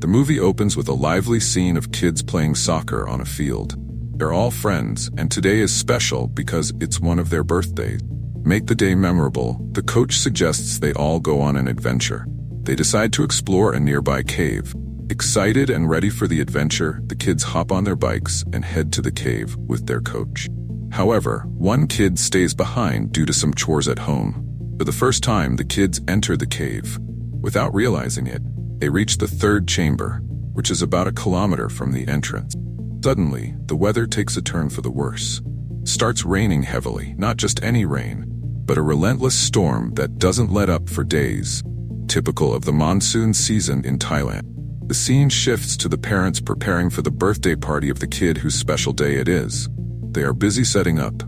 The movie opens with a lively scene of kids playing soccer on a field. They're all friends, and today is special because it's one of their birthdays. Make the day memorable, the coach suggests they all go on an adventure. They decide to explore a nearby cave. Excited and ready for the adventure, the kids hop on their bikes and head to the cave with their coach. However, one kid stays behind due to some chores at home. For the first time, the kids enter the cave. Without realizing it, they reach the third chamber, which is about 1 kilometer from the entrance. Suddenly, the weather takes a turn for the worse. It starts raining heavily, not just any rain, but a relentless storm that doesn't let up for days. Typical of the monsoon season in Thailand. The scene shifts to the parents preparing for the birthday party of the kid whose special day it is. They are busy setting up.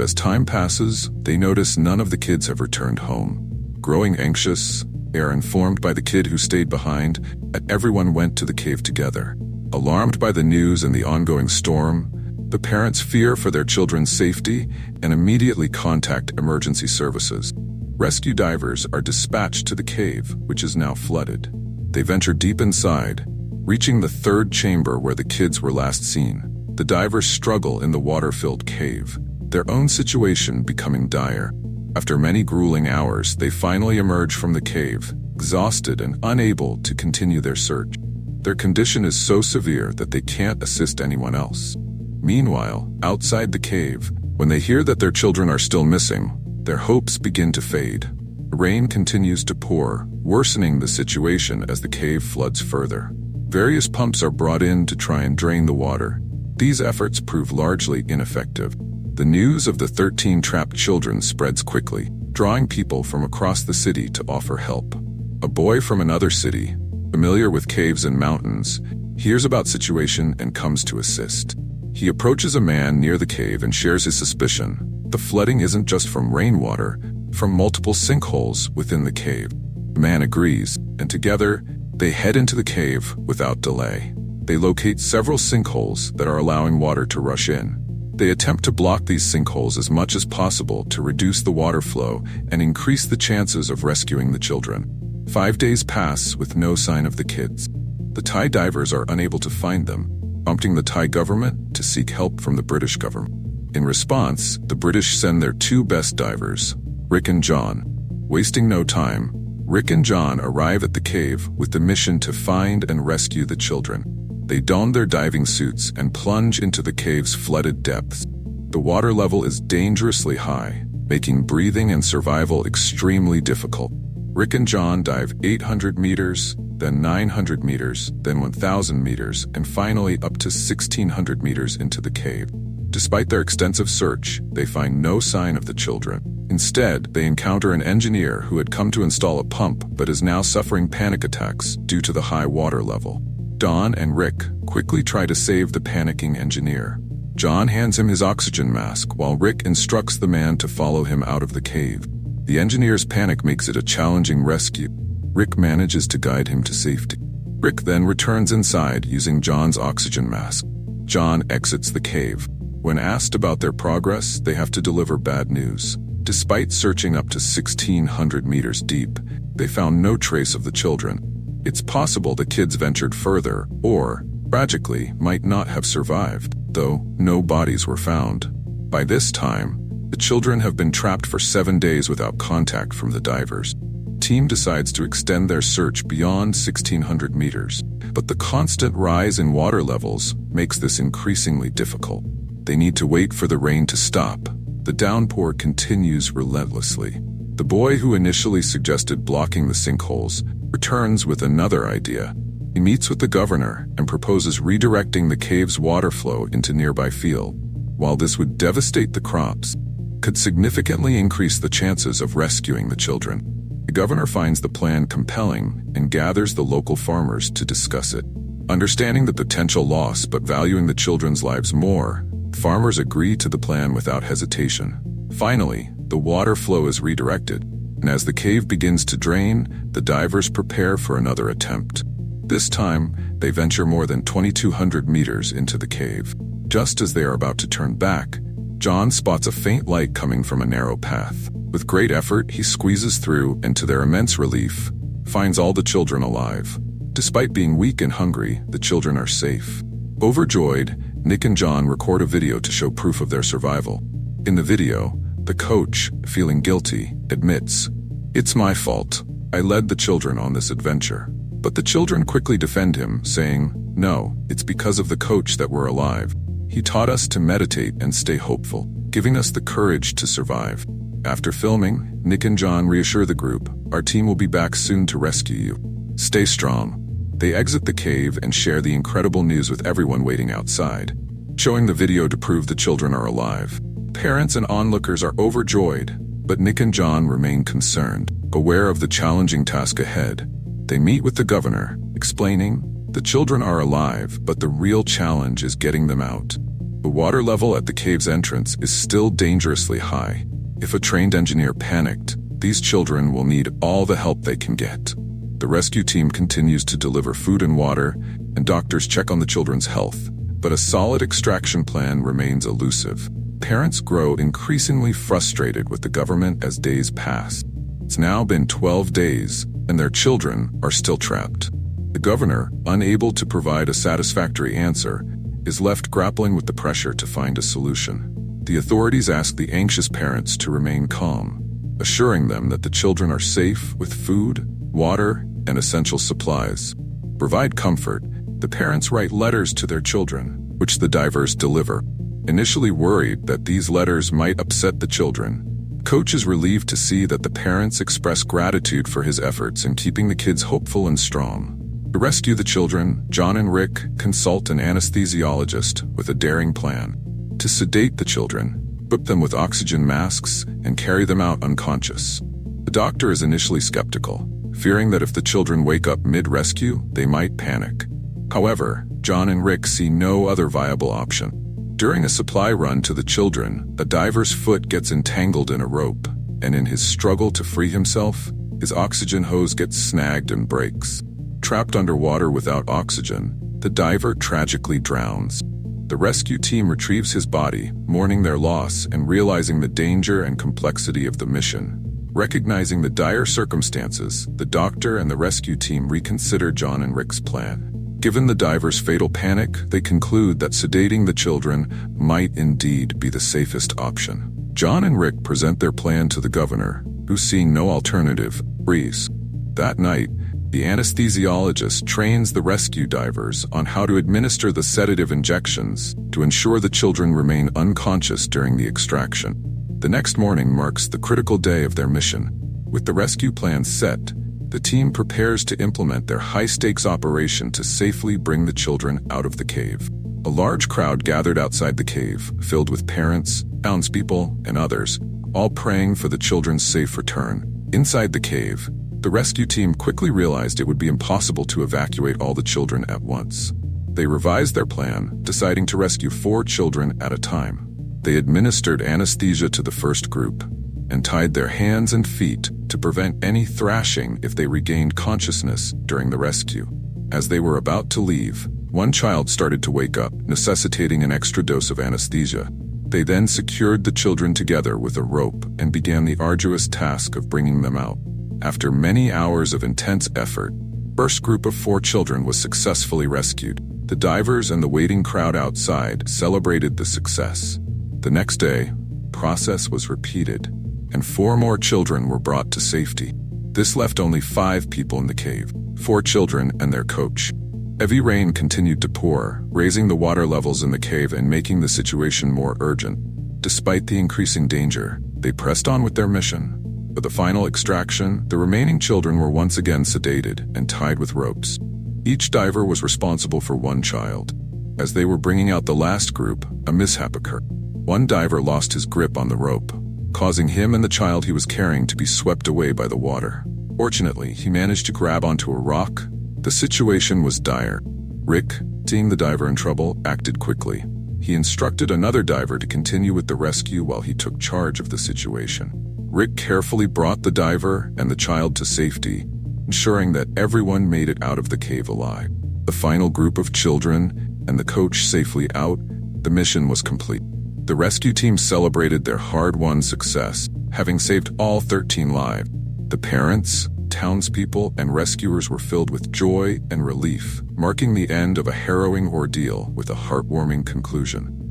As time passes, they notice none of the kids have returned home. Growing anxious, they are informed by the kid who stayed behind that everyone went to the cave together. Alarmed by the news and the ongoing storm, the parents fear for their children's safety and immediately contact emergency services. Rescue divers are dispatched to the cave, which is now flooded. They venture deep inside, reaching the third chamber where the kids were last seen. The divers struggle in the water-filled cave, their own situation becoming dire. After many grueling hours, they finally emerge from the cave, exhausted and unable to continue their search. Their condition is so severe that they can't assist anyone else. Meanwhile, outside the cave, when they hear that their children are still missing, their hopes begin to fade. The rain continues to pour, worsening the situation as the cave floods further. Various pumps are brought in to try and drain the water. These efforts prove largely ineffective. The news of the 13 trapped children spreads quickly, drawing people from across the city to offer help. A boy from another city, familiar with caves and mountains, hears about the situation and comes to assist. He approaches a man near the cave and shares his suspicion. The flooding isn't just from rainwater, from multiple sinkholes within the cave. The man agrees, and together, they head into the cave without delay. They locate several sinkholes that are allowing water to rush in. They attempt to block these sinkholes as much as possible to reduce the water flow and increase the chances of rescuing the children. 5 days pass with no sign of the kids. The Thai divers are unable to find them, prompting the Thai government to seek help from the British government. In response, the British send their 2 best divers, Rick and John. Wasting no time, Rick and John arrive at the cave with the mission to find and rescue the children. They don their diving suits and plunge into the cave's flooded depths. The water level is dangerously high, making breathing and survival extremely difficult. Rick and John dive 800 meters, then 900 meters, then 1,000 meters, and finally up to 1,600 meters into the cave. Despite their extensive search, they find no sign of the children. Instead, they encounter an engineer who had come to install a pump but is now suffering panic attacks due to the high water level. Don and Rick quickly try to save the panicking engineer. John hands him his oxygen mask while Rick instructs the man to follow him out of the cave. The engineer's panic makes it a challenging rescue. Rick manages to guide him to safety. Rick then returns inside using John's oxygen mask. John exits the cave. When asked about their progress, they have to deliver bad news. Despite searching up to 1,600 meters deep, they found no trace of the children. It's possible the kids ventured further or, tragically, might not have survived, though no bodies were found. By this time, the children have been trapped for 7 days without contact from the divers. The team decides to extend their search beyond 1,600 meters, but the constant rise in water levels makes this increasingly difficult. They need to wait for the rain to stop. The downpour continues relentlessly. The boy who initially suggested blocking the sinkholes returns with another idea. He meets with the governor and proposes redirecting the cave's water flow into nearby field. While this would devastate the crops, it could significantly increase the chances of rescuing the children. The governor finds the plan compelling and gathers the local farmers to discuss it. Understanding the potential loss but valuing the children's lives more, farmers agree to the plan without hesitation. Finally, the water flow is redirected, and as the cave begins to drain, the divers prepare for another attempt. This time, they venture more than 2,200 meters into the cave. Just as they are about to turn back, John spots a faint light coming from a narrow path. With great effort, he squeezes through and, to their immense relief, finds all the children alive. Despite being weak and hungry, the children are safe. Overjoyed, Nick and John record a video to show proof of their survival. In the video, the coach, feeling guilty, admits, "It's my fault. I led the children on this adventure." But the children quickly defend him, saying, "No, it's because of the coach that we're alive. He taught us to meditate and stay hopeful, giving us the courage to survive." After filming, Nick and John reassure the group, "Our team will be back soon to rescue you. Stay strong." They exit the cave and share the incredible news with everyone waiting outside, showing the video to prove the children are alive. Parents and onlookers are overjoyed, but Nick and John remain concerned, aware of the challenging task ahead. They meet with the governor, explaining, "The children are alive, but the real challenge is getting them out. The water level at the cave's entrance is still dangerously high. If a trained engineer panicked, these children will need all the help they can get." The rescue team continues to deliver food and water, and doctors check on the children's health, but a solid extraction plan remains elusive. Parents grow increasingly frustrated with the government as days pass. It's now been 12 days, and their children are still trapped. The governor, unable to provide a satisfactory answer, is left grappling with the pressure to find a solution. The authorities ask the anxious parents to remain calm, assuring them that the children are safe with food, water, and essential supplies. Provide comfort, the parents write letters to their children, which the divers deliver. Initially worried that these letters might upset the children, Coach is relieved to see that the parents express gratitude for his efforts in keeping the kids hopeful and strong. To rescue the children, John and Rick consult an anesthesiologist with a daring plan. To sedate the children, equip them with oxygen masks, and carry them out unconscious. The doctor is initially skeptical, fearing that if the children wake up mid-rescue, they might panic. However, John and Rick see no other viable option. During a supply run to the children, a diver's foot gets entangled in a rope, and in his struggle to free himself, his oxygen hose gets snagged and breaks. Trapped underwater without oxygen, the diver tragically drowns. The rescue team retrieves his body, mourning their loss and realizing the danger and complexity of the mission. Recognizing the dire circumstances, the doctor and the rescue team reconsider John and Rick's plan. Given the diver's fatal panic, they conclude that sedating the children might indeed be the safest option. John and Rick present their plan to the governor, who, seeing no alternative, agrees. That night, the anesthesiologist trains the rescue divers on how to administer the sedative injections to ensure the children remain unconscious during the extraction. The next morning marks the critical day of their mission. With the rescue plan set, the team prepares to implement their high-stakes operation to safely bring the children out of the cave. A large crowd gathered outside the cave, filled with parents, townspeople, and others, all praying for the children's safe return. Inside the cave, the rescue team quickly realized it would be impossible to evacuate all the children at once. They revised their plan, deciding to rescue 4 children at a time. They administered anesthesia to the first group, and tied their hands and feet to prevent any thrashing if they regained consciousness during the rescue. As they were about to leave, one child started to wake up, necessitating an extra dose of anesthesia. They then secured the children together with a rope and began the arduous task of bringing them out. After many hours of intense effort, the first group of 4 children was successfully rescued. The divers and the waiting crowd outside celebrated the success. The next day, the process was repeated, and 4 more children were brought to safety. This left only 5 people in the cave, 4 children and their coach. Heavy rain continued to pour, raising the water levels in the cave and making the situation more urgent. Despite the increasing danger, they pressed on with their mission. For the final extraction, the remaining children were once again sedated and tied with ropes. Each diver was responsible for 1 child. As they were bringing out the last group, a mishap occurred. One diver lost his grip on the rope, causing him and the child he was carrying to be swept away by the water. Fortunately, he managed to grab onto a rock. The situation was dire. Rick, seeing the diver in trouble, acted quickly. He instructed another diver to continue with the rescue while he took charge of the situation. Rick carefully brought the diver and the child to safety, ensuring that everyone made it out of the cave alive. The final group of children and the coach safely out, the mission was complete. The rescue team celebrated their hard-won success, having saved all 13 lives. The parents, townspeople and rescuers were filled with joy and relief, marking the end of a harrowing ordeal with a heartwarming conclusion.